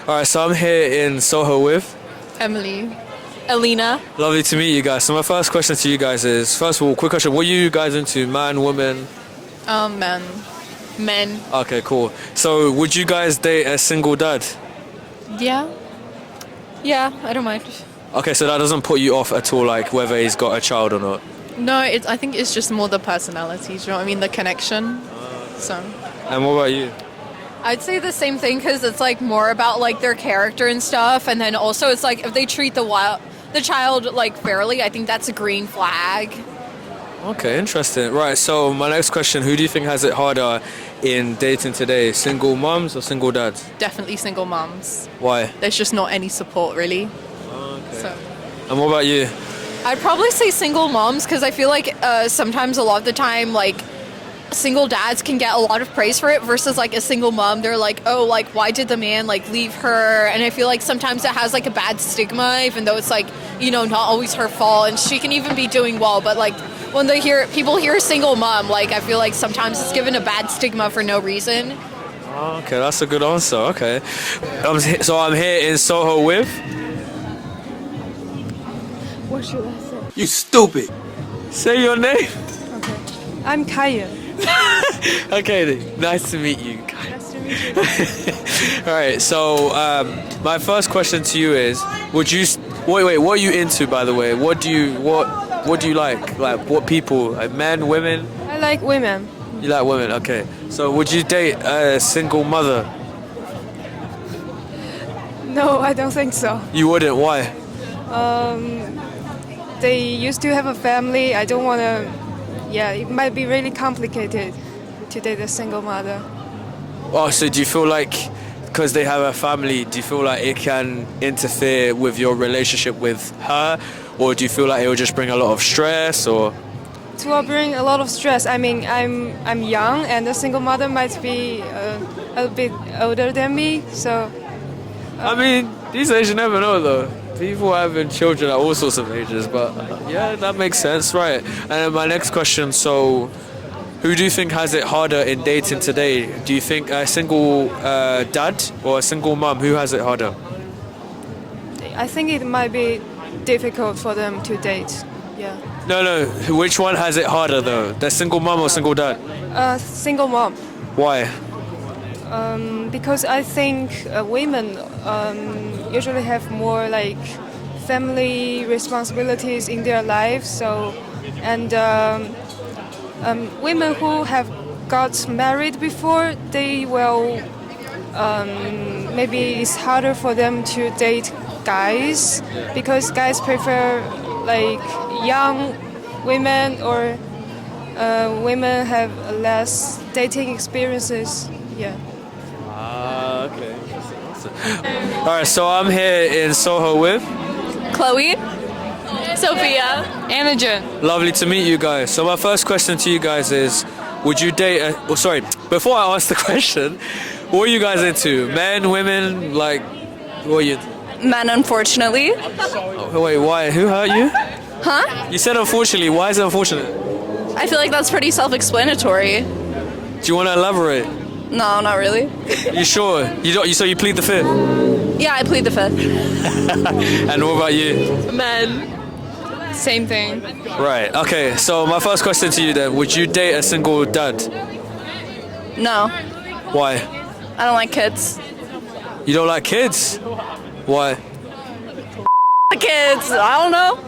All right, so I'm here in Soho with. Emily. Alina. Lovely to meet you guys. So my first question to you guys is, first of all, quick question: what are you guys into? Man, woman? Men. Men. Okay, cool. So would you guys date a single dad? Yeah. Yeah, I don't mind. Okay, so that doesn't put you off at all, like whether he's got a child or not. No, I think it's just more the personality. Do you know what I mean? The connection. So. And what about you? I'd say the same thing because it's like more about like their character and stuff, and then also it's like if they treat the child like fairly, I think that's a green flag. Okay, interesting. Right, so my next question, who do you think has it harder in dating today? Single moms or single dads? Definitely single moms. Why? There's just not any support really. Okay. So And what about you? I'd probably say single moms because I feel like sometimes a lot of the time like single dads can get a lot of praise for it versus like a single mom. They're like, oh, like why did the man like leave her? And I feel like sometimes it has like a bad stigma, even though it's like, you know, not always her fault, and she can even be doing well, but like when people hear single mom, like I feel like sometimes it's given a bad stigma for no reason. Okay, that's a good answer. Okay. So I'm here in Soho with. What should I say? You stupid. Say your name. Okay. I'm Kaya. Okay, then. Nice to meet you. Nice to meet you. All right. So my first question to you is: would you wait? What are you into, by the way? What do you like? Like what people? Like men, women? I like women. You like women? Okay. So would you date a single mother? No, I don't think so. You wouldn't. Why? They used to have a family. I don't want to. Yeah, it might be really complicated to date a single mother. Oh, so do you feel like because they have a family, do you feel like it can interfere with your relationship with her, or do you feel like it will just bring a lot of stress? Or It will bring a lot of stress. I mean, I'm young, and a single mother might be a bit older than me. So I mean, these days you never know though. People having children at all sorts of ages, but yeah, that makes sense, right? And then my next question, so who do you think has it harder in dating today? Do you think a single dad or a single mum? Who has it harder? I think it might be difficult for them to date. Yeah. No, which one has it harder though? The single mum or single dad? Single mom. Why? Because I think women usually have more like family responsibilities in their lives. So, and women who have got married before, they will maybe it's harder for them to date guys because guys prefer like young women, or women have less dating experiences. Yeah. Okay. All right, so I'm here in Soho with. Chloe. Sophia. Imogen. Lovely to meet you guys. So my first question to you guys is, would you date? Before I ask the question, what are you guys into? Men, women, like, what are you? Men, unfortunately. Oh, wait, why? Who hurt you? Huh? You said unfortunately. Why is it unfortunate? I feel like that's pretty self-explanatory. Do you want to elaborate? No, not really. You sure? You don't. So you plead the fifth. Yeah, I plead the fifth. And what about you? Men. Same thing. Right. Okay. So my first question to you then: would you date a single dad? No, Why? I don't like kids. You don't like kids? Why? Kids, I don't know.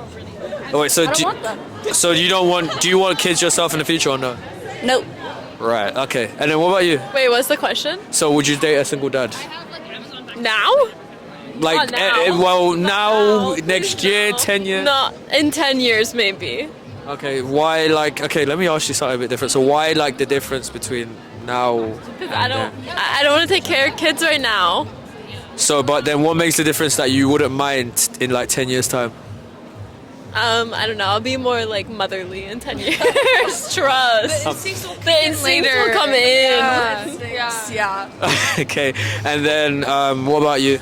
Oh, wait. So I don't want them. so you don't want? Do you want kids yourself in the future or no? Nope. Right. Okay. And then what about you? Wait, what's the question? So would you date a single dad? Now? Like, Not now. now, next year, 10 years? No, in 10 years maybe. Okay, why, like, okay, let me ask you something a bit different. So why, like, the difference between now Because and I don't want to take care of kids right now. So, but then what makes the difference that you wouldn't mind in, like, 10 years' time? I don't know. I'll be more like motherly in 10 years. Trust. The instincts will come in. Yeah. Okay, and then what about you?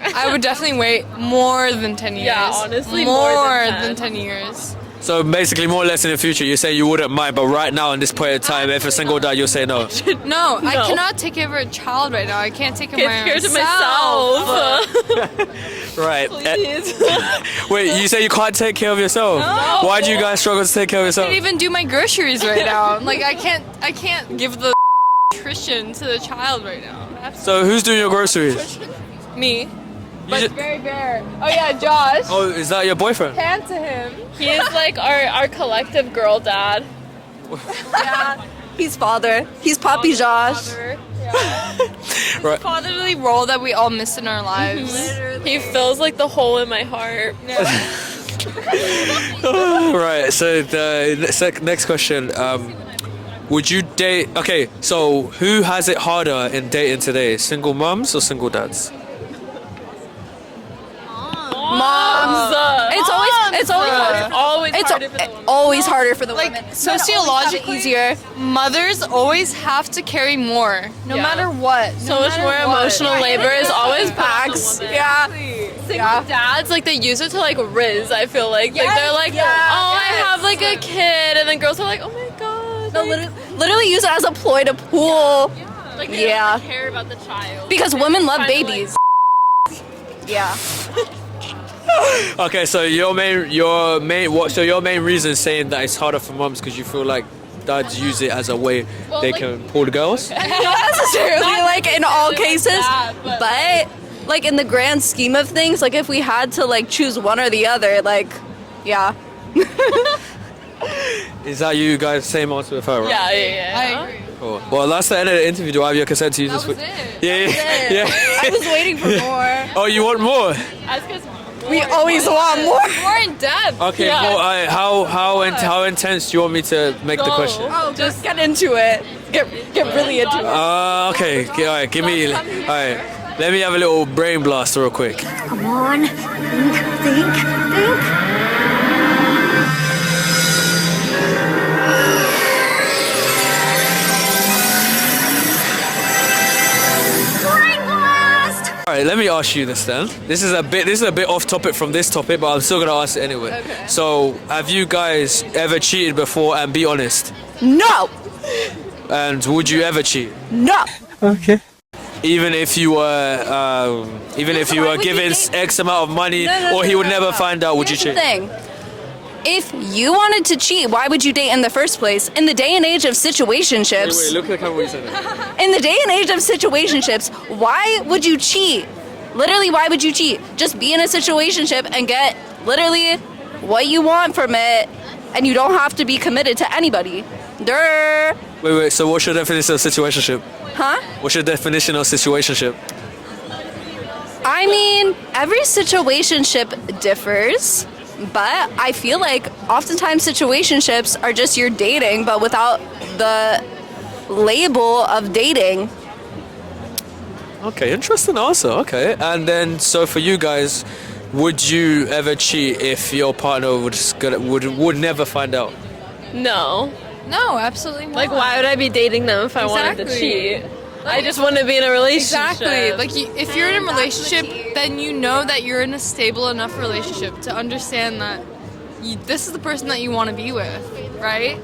I would definitely wait more than 10 years. Yeah, honestly, more more than 10 years. So basically, more or less in the future, you say you wouldn't mind, but right now, in this point in time, if a single dad, you'll say no. No, I cannot take care of a child right now. I can't take care of to myself. Right. Please. Wait, you say you can't take care of yourself? No. Why do you guys struggle to take care of I yourself? can't even do my groceries right now. Like I can't give the nutrition to the child right now. So who's doing your groceries? Me. You ju- Very bare. Oh yeah, Josh. oh, is that your boyfriend? Hand to him. He is like our collective girl dad. Yeah. He's father. He's Poppy Josh. Right. Fatherly role that we all miss in our lives. He fills like the hole in my heart. Right. So the next question. Would you date? Okay. So who has it harder in dating today? Single mums or single dads? Moms. It's always harder. Always It's harder for the woman. always harder for the Like women. sociologically easier, mothers always have to carry more, no Yeah. matter what. So much more emotional labor is always Facts. facts. Yeah. Single dads, like they use it to like riz. I feel like they're like, oh, I have like a kid, and then girls are like, oh my god. No, like, literally use it as a ploy to pull. like they Yeah. don't care about the child. Because women love Kinda babies. Yeah. Okay. So your main reason saying that it's harder for mums because you feel like dads use it as a way they can pull the girls. Not necessarily like in all cases, that, but like in the grand scheme of things, like if we had to like choose one or the other, like yeah. Is that you guys same answer with her, right? Yeah. I agree. Cool. Well, that's the end of the interview. Do I have your consent to use this? was week? it. Yeah. I was waiting for more. Oh, you want more? Ask us We always want more. More in depth. Okay. Yeah. Well, how intense do you want me to make the Go. question? Oh, just get into it. Get really into it. Okay. All right. Give me. All right. Let me have a little brain blast real quick. Come on, think. Brain blast! All right. Let me ask you this then. This is a bit off topic from this topic, but I'm still gonna ask it anyway. Okay. So, have you guys ever cheated before? And be honest. No. And would you ever cheat? No. Even if you were would you given date- X amount of money, No, or he would never no. find out, would you Here's the cheat? thing. If you wanted to cheat, why would you date in the first place? In the day and age of situationships, look at the camera when you said that. in the day and age of situationships, why would you cheat? Literally, why would you cheat? Just be in a situationship and get literally what you want from it, and you don't have to be committed to anybody. Durr. Wait, so what's your definition of situationship? Huh? What's your definition of situationship? I mean, every situationship differs, but I feel like oftentimes situationships are just you're dating, but without the label of dating. Okay, interesting answer. Okay, and then so for you guys, would you ever cheat if your partner would never find out? No. No, absolutely not. Like, why would I be dating them if I wanted to Exactly. cheat? I just want to be in a relationship. Exactly. Like, if you're in a relationship, then you know that you're in a stable enough relationship to understand that this is the person that you want to be with, right?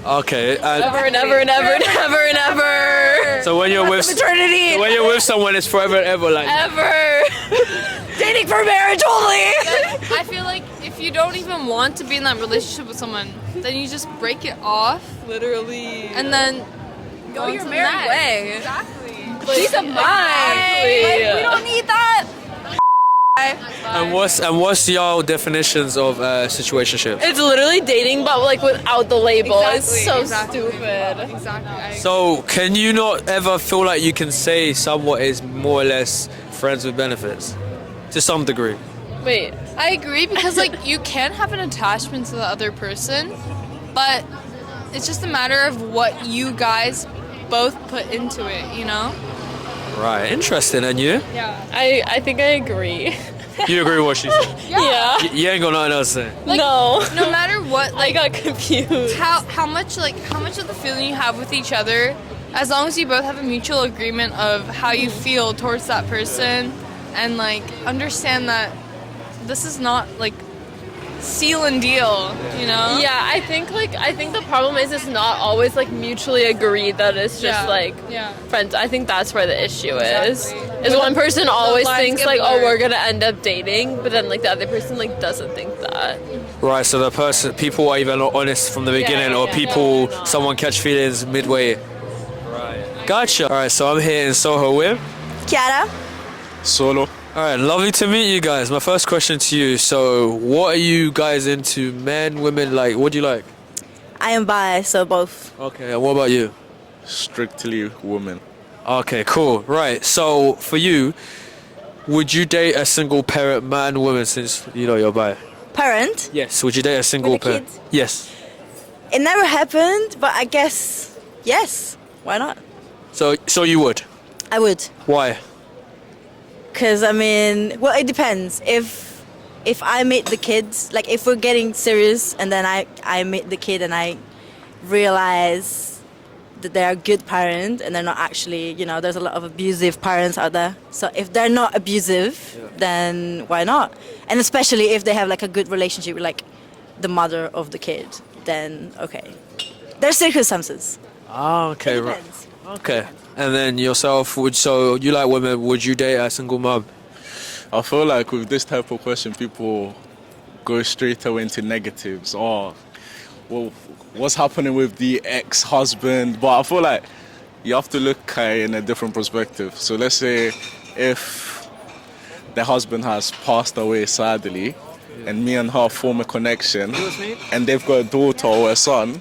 Okay, Ever and ever and ever and ever and ever. so when you're with Eternity. when you're with someone, it's forever and ever. Like Ever. Dating for marriage only. I feel like if you don't even want to be in that relationship with someone, then you just break it off, Literally. and then Go your to the merry next. way. Exactly. Peace of mind. Exactly. Like, we don't need that. and what's y'all definitions of situationship? It's literally dating, but like without the label. It's so Exactly. stupid. Exactly. So can you not ever feel like you can say someone is more or less friends with benefits, to some degree? Wait. I agree because like you can have an attachment to the other person, but it's just a matter of what you guys both put into it, you know? Right, interesting. And you? Yeah. I think I agree. You agree with what she said? Yeah. You ain't got nothing else to say. Like, No. No matter what, I like got confused. how much of the feeling you have with each other, as long as you both have a mutual agreement of how you feel towards that person, and like understand that this is not like seal and deal, you know? Yeah, I think the problem is it's not always like mutually agreed that it's just like friends. I think that's where the issue is. Is one person always thinks like, oh, we're gonna end up dating, but then like the other person like doesn't think that. Right, so people are either not honest from the beginning, or someone catch feelings midway. Right. Gotcha. All right, so I'm here in Soho with Kiara. Solo. All right, lovely to meet you guys. My first question to you. So, what are you guys into? Men, women, like, what do you like? I am bi, so both. Okay, and what about you? Strictly woman. Okay, cool. Right, so for you, would you date a single parent man, woman, since you know you're bi? Parent? Yes. Would you date a single With a parent? kid? Yes. It never happened, but I guess yes. Why not? So you would? I would. Why? Because, I mean, well, it depends. If I meet the kids, like if we're getting serious and then I meet the kid and I realize that they're a good parent and they're not actually, you know, there's a lot of abusive parents out there. So if they're not abusive, then why not? And especially if they have like a good relationship with like the mother of the kid, then okay. There's circumstances. Ah, okay, It right. depends. Okay. And then yourself, so you like women, would you date a single mom? I feel like with this type of question, people go straight away into negatives. Or, well, what's happening with the ex-husband? But I feel like you have to look at it in a different perspective. So let's say if the husband has passed away sadly, and me and her form a connection, and they've got a daughter or a son,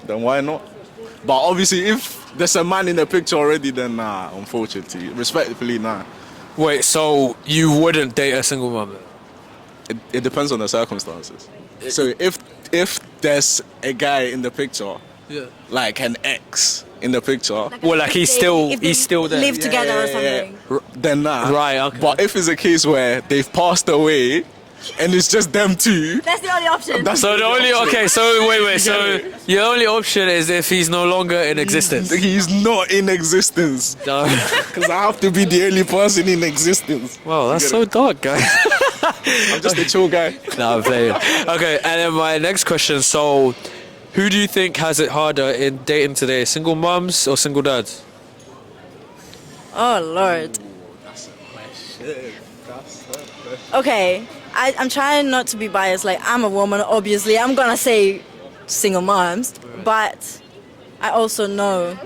then why not? But obviously, if there's a man in the picture already, then nah, unfortunately. Respectfully, nah. Wait, so you wouldn't date a single mom? It depends on the circumstances. So if there's a guy in the picture, like an ex in the picture, Well, like he's still there. Live together or something. then nah. Right, okay. But if it's a case where they've passed away and it's just them two, That's the only option. So the only wait. So your only option is if he's no longer in existence. he's not in existence. No. Because I have to be the only person in existence. Wow, that's so dark, guys. I'm just a chill guy. No, I'm playing. Okay, and then my next question. So, who do you think has it harder in dating today? Single moms or single dads? Oh, Lord. Okay, I'm trying not to be biased. Like, I'm a woman, obviously. I'm gonna say single moms. But I also know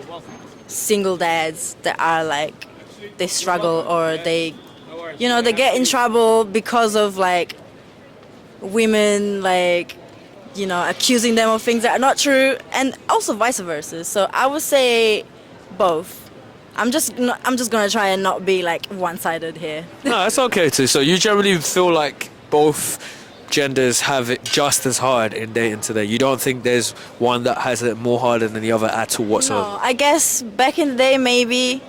single dads that are like, they struggle or they, you know, they get in trouble because of like women, like, you know, accusing them of things that are not true, and also vice versa. So I would say both. I'm just gonna try and not be like one-sided here. No, that's okay too. So you generally feel like both genders have it just as hard in dating today. You don't think there's one that has it more harder than the other at all whatsoever? No, I guess back in the day maybe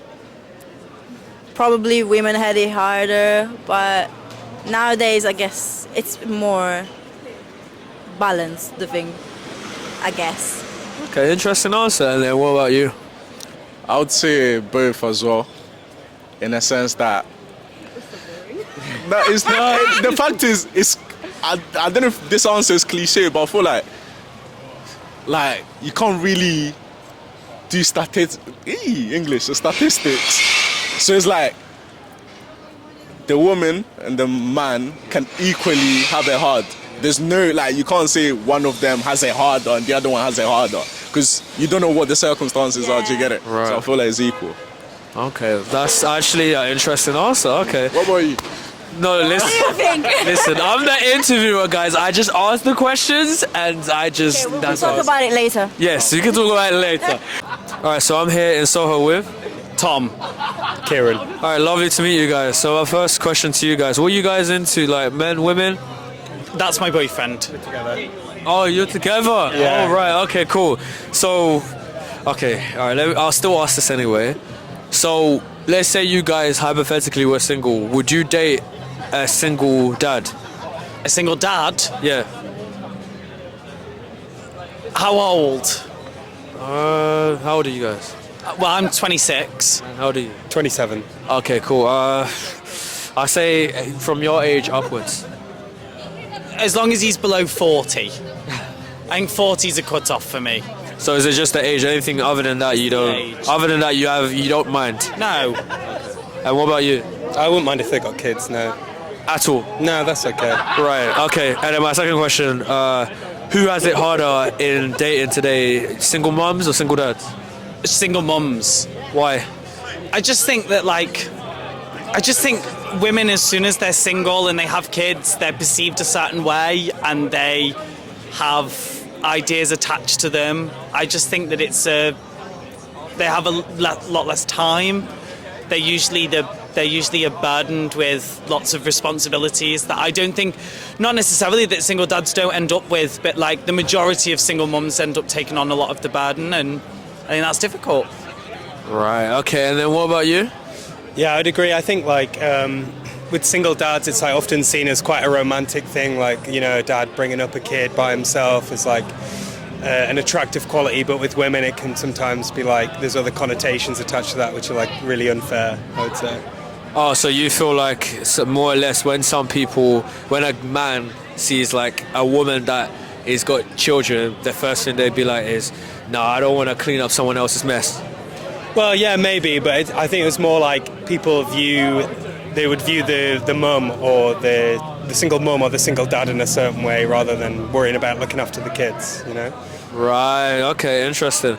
probably women had it harder, but nowadays I guess it's more balanced, the thing, I guess. Okay, interesting answer. And then what about you? I would say both as well, in a sense that. No, it's not. The fact is, I don't know if this answer is cliche, but I feel like you can't really do statistics. So it's like the woman and the man can equally have it hard. There's no, like, you can't say one of them has it harder and the other one has it harder, because you don't know what the circumstances are. Do you get it? Right. So I feel like it's equal. Okay, that's actually an interesting answer. Okay. What about you? No, listen. Listen, I'm the interviewer, guys. I just ask the questions and I just. We'll that's talk all. about it later. Yes, you can talk about it later. All right, so I'm here in Soho with Tom. Kieran. All right, lovely to meet you guys. So my first question to you guys: what are you guys into? Like men, women? That's my boyfriend. Oh, you're together? Yeah. Oh, right. Okay, cool. So, okay, all right. I'll still ask this anyway. So, let's say you guys hypothetically were single. Would you date a single dad? A single dad? Yeah. How old? How old are you guys? Well, I'm 26. How old are you? 27. Okay, cool. I say from your age upwards. as long as he's below 40. I think 40's a cut-off for me. So is it just the age? Anything other than that you don't? age. Other than that you don't mind? No. And what about you? I wouldn't mind if they got kids, no. At all? No, that's okay. Right. Okay. And then my second question: who has it harder in dating today? Single moms or single dads? Single mums. Why? I just think that, women, as soon as they're single and they have kids, they're perceived a certain way and they have ideas attached to them. I just think that they have a lot less time. They're usually burdened with lots of responsibilities that I don't think, not necessarily that single dads don't end up with, but like the majority of single mums end up taking on a lot of the burden, and I think that's difficult. Right. Okay. And then what about you? Yeah, I'd agree. I think with single dads, it's like often seen as quite a romantic thing, like, you know, a dad bringing up a kid by himself is like an attractive quality, but with women it can sometimes be like there's other connotations attached to that which are like really unfair, I would say. Oh, so you feel like more or less when a man sees like a woman that is got children, the first thing they'd be like is, no, I don't want to clean up someone else's mess. Well, yeah, maybe, but I think it's more like people would view the mum or the single mum or the single dad in a certain way rather than worrying about looking after the kids, you know? Right, okay, interesting.